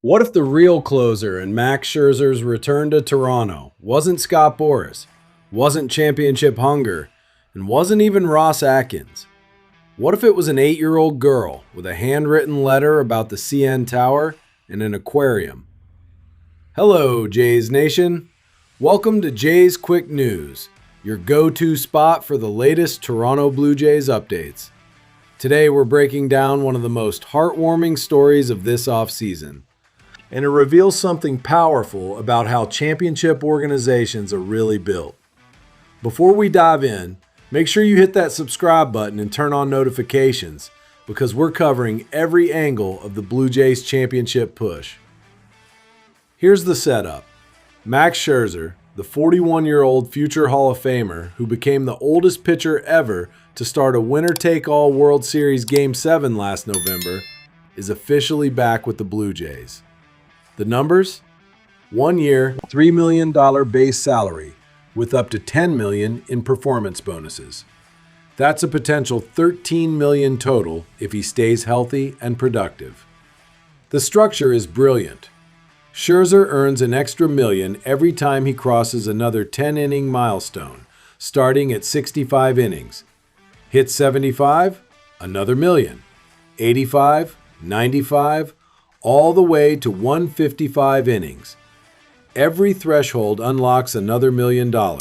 What if the real closer in Max Scherzer's return to Toronto wasn't Scott Boras, wasn't championship hunger, and wasn't even Ross Atkins? What if it was an 8-year-old girl with a handwritten letter about the CN Tower and an aquarium? Hello, Jays Nation. Welcome to Jays Quick News, your go-to spot for the latest Toronto Blue Jays updates. Today we're breaking down one of the most heartwarming stories of this offseason. And it reveals something powerful about how championship organizations are really built. Before we dive in, make sure you hit that subscribe button and turn on notifications because we're covering every angle of the Blue Jays championship push. Here's the setup. Max Scherzer, the 41-year-old future Hall of Famer who became the oldest pitcher ever to start a winner-take-all World Series Game 7 last November, is officially back with the Blue Jays. The numbers? 1 year, $3 million base salary with up to $10 million in performance bonuses. That's a potential $13 million total if he stays healthy and productive. The structure is brilliant. Scherzer earns an extra million every time he crosses another 10-inning milestone, starting at 65 innings. Hit 75, another million. 85, 95, all the way to 155 innings. Every threshold unlocks another $1 million.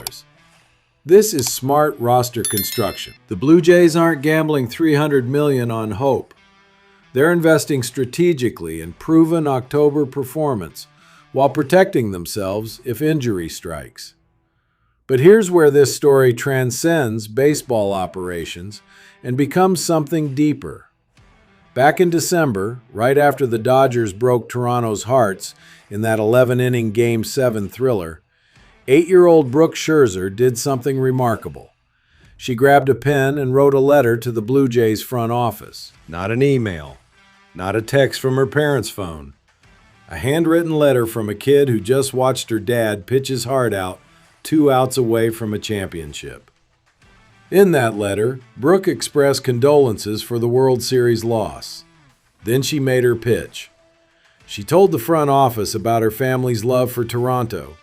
This is smart roster construction. The Blue Jays aren't gambling $300 million on hope. They're investing strategically in proven October performance while protecting themselves if injury strikes. But here's where this story transcends baseball operations and becomes something deeper. Back in December, right after the Dodgers broke Toronto's hearts in that 11-inning Game 7 thriller, 8-year-old Brooke Scherzer did something remarkable. She grabbed a pen and wrote a letter to the Blue Jays front office. Not an email, not a text from her parents' phone. A handwritten letter from a kid who just watched her dad pitch his heart out 2 outs away from a championship. In that letter, Brooke expressed condolences for the World Series loss. Then she made her pitch. She told the front office about her family's love for Toronto,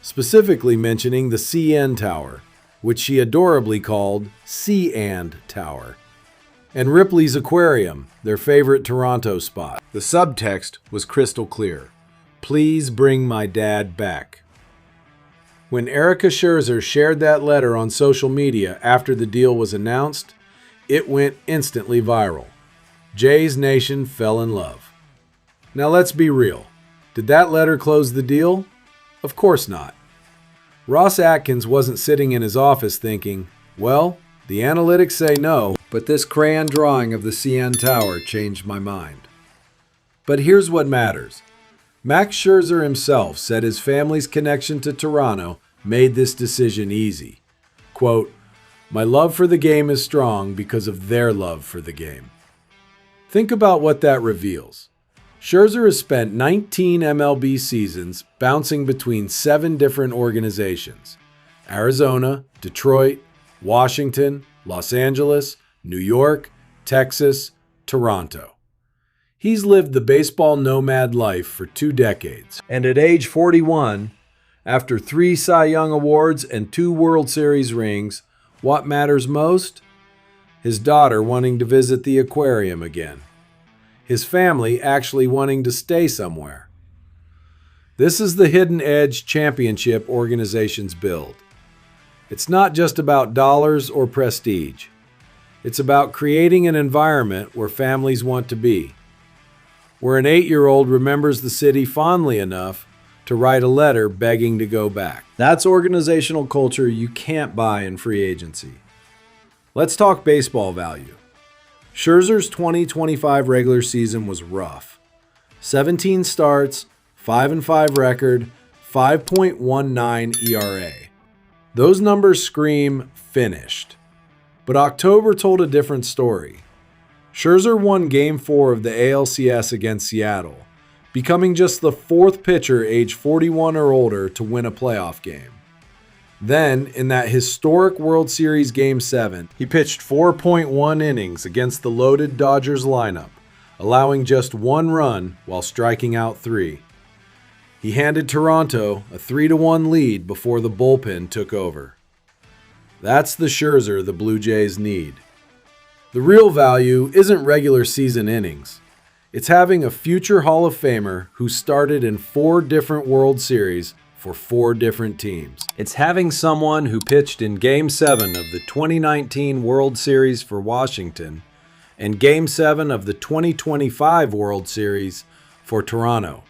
specifically mentioning the CN Tower, which she adorably called C-and Tower, and Ripley's Aquarium, their favorite Toronto spot. The subtext was crystal clear. Please bring my dad back. When Erica Scherzer shared that letter on social media after the deal was announced, it went instantly viral. Jays Nation fell in love. Now let's be real. Did that letter close the deal? Of course not. Ross Atkins wasn't sitting in his office thinking, well, the analytics say no, but this crayon drawing of the CN Tower changed my mind. But here's what matters. Max Scherzer himself said his family's connection to Toronto made this decision easy. Quote, "My love for the game is strong because of their love for the game." Think about what that reveals. Scherzer has spent 19 MLB seasons bouncing between 7 different organizations: Arizona, Detroit, Washington, Los Angeles, New York, Texas, Toronto. He's lived the baseball nomad life for 2 decades. And at age 41, after 3 Cy Young Awards and 2 World Series rings, what matters most? His daughter wanting to visit the aquarium again. His family actually wanting to stay somewhere. This is the hidden edge championship organizations build. It's not just about dollars or prestige. It's about creating an environment where families want to be, where an 8-year-old remembers the city fondly enough to write a letter begging to go back. That's organizational culture you can't buy in free agency. Let's talk baseball value. Scherzer's 2025 regular season was rough. 17 starts, 5-5 record, 5.19 ERA. Those numbers scream finished. But October told a different story. Scherzer won Game 4 of the ALCS against Seattle, becoming just the 4th pitcher age 41 or older to win a playoff game. Then, in that historic World Series Game 7, he pitched 4.1 innings against the loaded Dodgers lineup, allowing just 1 run while striking out 3. He handed Toronto a 3-1 lead before the bullpen took over. That's the Scherzer the Blue Jays need. The real value isn't regular season innings. It's having a future Hall of Famer who started in 4 different World Series for 4 different teams. It's having someone who pitched in Game 7 of the 2019 World Series for Washington and Game 7 of the 2025 World Series for Toronto.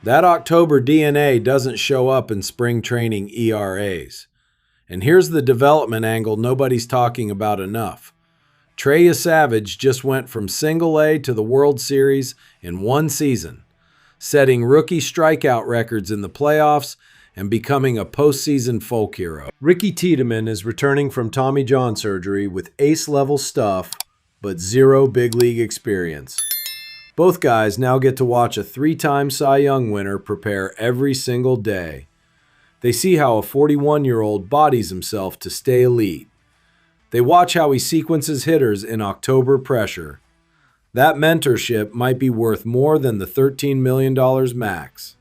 That October DNA doesn't show up in spring training ERAs. And here's the development angle nobody's talking about enough. Trey Savage just went from Single A to the World Series in 1 season, setting rookie strikeout records in the playoffs and becoming a postseason folk hero. Ricky Tiedemann is returning from Tommy John surgery with ace-level stuff, but 0 big league experience. Both guys now get to watch a 3-time Cy Young winner prepare every single day. They see how a 41-year-old bodies himself to stay elite. They watch how he sequences hitters in October pressure. That mentorship might be worth more than the $13 million max.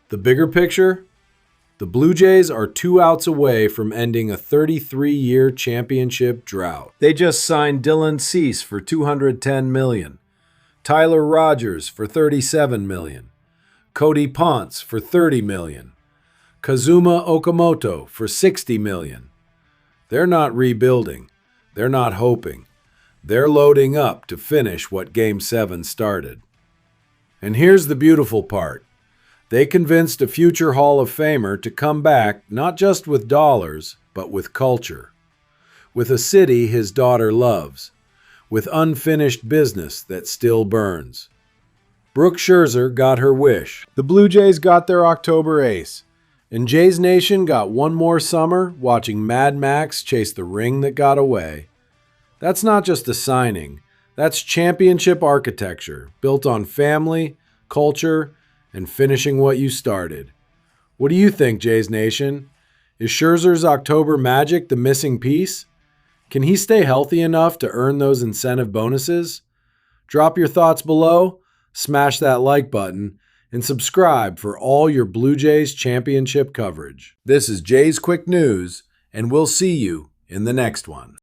The bigger picture? The Blue Jays are 2 outs away from ending a 33-year championship drought. They just signed Dylan Cease for $210 million, Tyler Rogers for $37 million, Cody Ponce for $30 million, Kazuma Okamoto for $60 million. They're not rebuilding. They're not hoping. They're loading up to finish what Game 7 started. And here's the beautiful part. They convinced a future Hall of Famer to come back not just with dollars, but with culture. With a city his daughter loves. With unfinished business that still burns. Brooke Scherzer got her wish. The Blue Jays got their October ace. And Jays Nation got 1 more summer watching Mad Max chase the ring that got away. That's not just a signing. That's championship architecture built on family, culture, and finishing what you started. What do you think, Jays Nation? Is Scherzer's October magic the missing piece? Can he stay healthy enough to earn those incentive bonuses? Drop your thoughts below, smash that like button, and subscribe for all your Blue Jays championship coverage. This is Jays Quick News, and we'll see you in the next one.